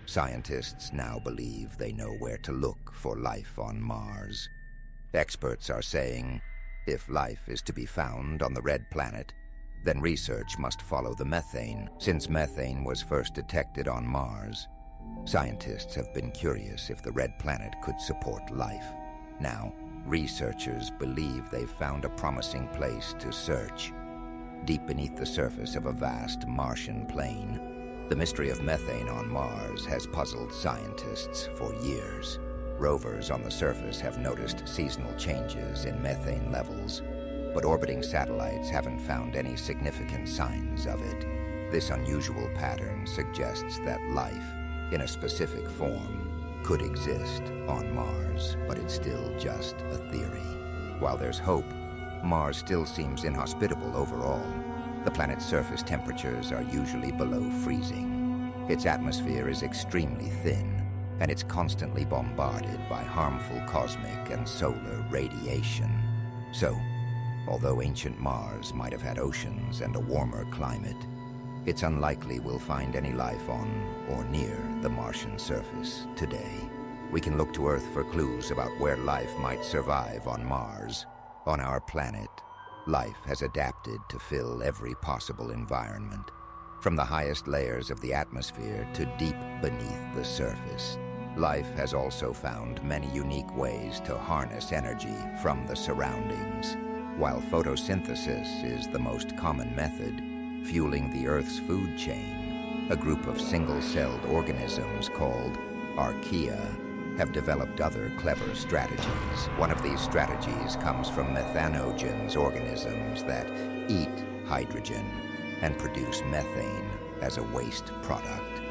Scientists now believe they know where to look for life on Mars. Experts are saying, if life is to be found on the red planet, then research must follow the methane, since methane was first detected on Mars. Scientists have been curious if the red planet could support life. Now, researchers believe they've found a promising place to search. Deep beneath the surface of a vast Martian plain, the mystery of methane on Mars has puzzled scientists for years. Rovers on the surface have noticed seasonal changes in methane levels, but orbiting satellites haven't found any significant signs of it. This unusual pattern suggests that life, in a specific form, could exist on Mars, but it's still just a theory. While there's hope, Mars still seems inhospitable overall. The planet's surface temperatures are usually below freezing. Its atmosphere is extremely thin, and it's constantly bombarded by harmful cosmic and solar radiation. So, although ancient Mars might have had oceans and a warmer climate, it's unlikely we'll find any life on or near the Martian surface today. We can look to Earth for clues about where life might survive on Mars. On our planet, life has adapted to fill every possible environment, from the highest layers of the atmosphere to deep beneath the surface. Life has also found many unique ways to harness energy from the surroundings. While photosynthesis is the most common method, fueling the Earth's food chain, a group of single-celled organisms called archaea have developed other clever strategies. One of these strategies comes from methanogens, organisms that eat hydrogen and produce methane as a waste product.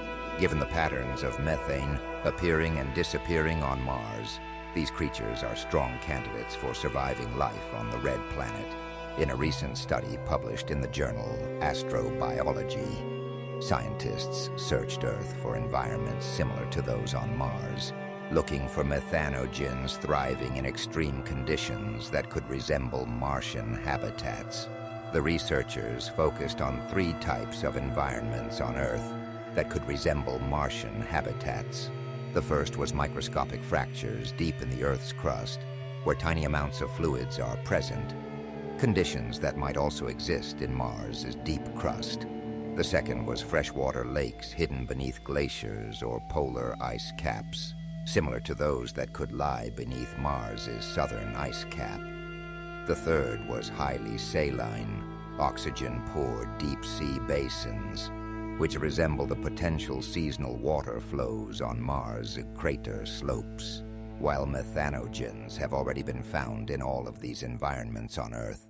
Given the patterns of methane appearing and disappearing on Mars, these creatures are strong candidates for surviving life on the red planet. In a recent study published in the journal Astrobiology, scientists searched Earth for environments similar to those on Mars, looking for methanogens thriving in extreme conditions that could resemble Martian habitats. The researchers focused on 3 types of environments on Earth that could resemble Martian habitats. The first was microscopic fractures deep in the Earth's crust, where tiny amounts of fluids are present, conditions that might also exist in Mars' deep crust. The second was freshwater lakes hidden beneath glaciers or polar ice caps, similar to those that could lie beneath Mars' southern ice cap. The third was highly saline, oxygen-poor deep-sea basins, which resemble the potential seasonal water flows on Mars' crater slopes. While methanogens have already been found in all of these environments on Earth,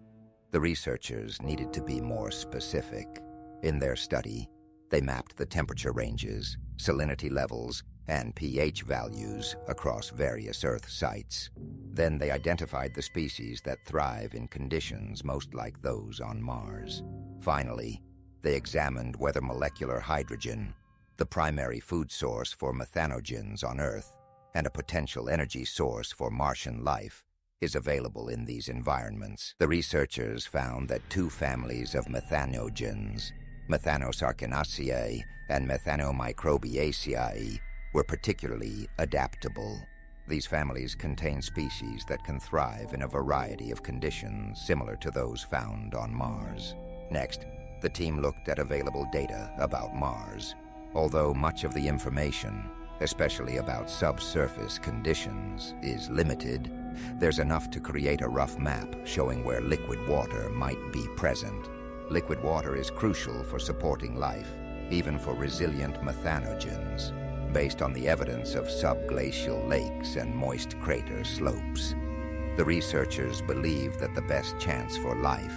the researchers needed to be more specific. In their study, they mapped the temperature ranges, salinity levels, and pH values across various Earth sites. Then they identified the species that thrive in conditions most like those on Mars. Finally, they examined whether molecular hydrogen, the primary food source for methanogens on Earth and a potential energy source for Martian life, is available in these environments. The researchers found that 2 families of methanogens, Methanosarcinaceae and Methanomicrobiaceae, were particularly adaptable. These families contain species that can thrive in a variety of conditions similar to those found on Mars. Next, the team looked at available data about Mars. Although much of the information, especially about subsurface conditions, is limited, there's enough to create a rough map showing where liquid water might be present. Liquid water is crucial for supporting life, even for resilient methanogens, based on the evidence of subglacial lakes and moist crater slopes. The researchers believe that the best chance for life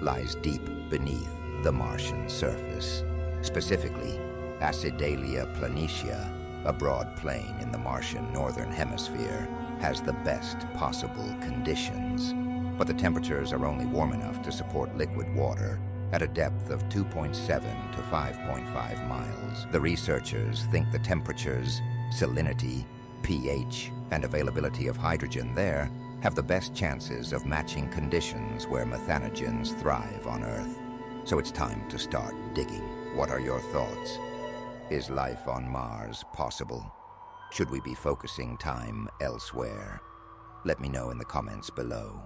lies deep beneath the Martian surface. Specifically, Acidalia planitia, a broad plain in the Martian northern hemisphere, has the best possible conditions. But the temperatures are only warm enough to support liquid water at a depth of 2.7 to 5.5 miles. The researchers think the temperatures, salinity, pH, and availability of hydrogen there have the best chances of matching conditions where methanogens thrive on Earth. So it's time to start digging. What are your thoughts? Is life on Mars possible? Should we be focusing time elsewhere? Let me know in the comments below.